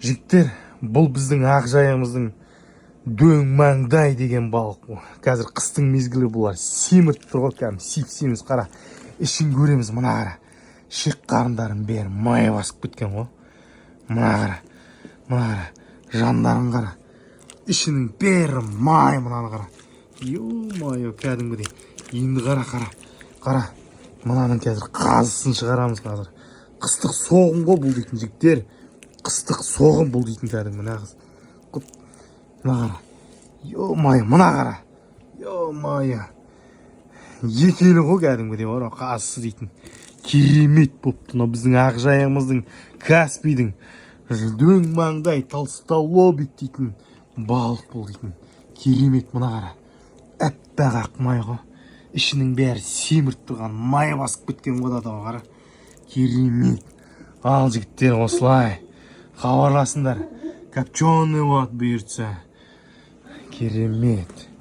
Жігіттер, бұл біздің ақжайымыздың дөң маңдай деген балық. Қазір қыстың мезгілі бұлар. Семіріп тұр ғой, кәдімгі сип-семіз қара. Ішін көреміз, мына қара. Шек қарындарын бәрі май басып кеткен ғой. Мына қара. Жандарын қара. Ішінің бәрі май, мынаны қара. Ё-майо, кәдімгідей. Енді қара. Мынаның қазір қазысын шығарамыз қазір. Қыстық соғым ғой бұл дейтін жігіттер. Қыстық соғым бұл дейтін кәдімгі мына қыз. Мына қара. Ё-майо, мына қара. Ё-майо. Екелі ғой кәдімгідей бар, қазысы дейтін. Керемет болыпты. Мына біздің ақжайығымыздың, Каспийдің дөң маңдай толстолобик дейтін балық бұл дейтін. Керемет, мына қара. Әппақ ақ май ғой. Ішінің бәрі семіріп тұрған, май басып кеткен ғой да қара. Керемет. Ал жігіттер, осылай хабарласыңдар. Копченый болады бұйыртса. Керемет.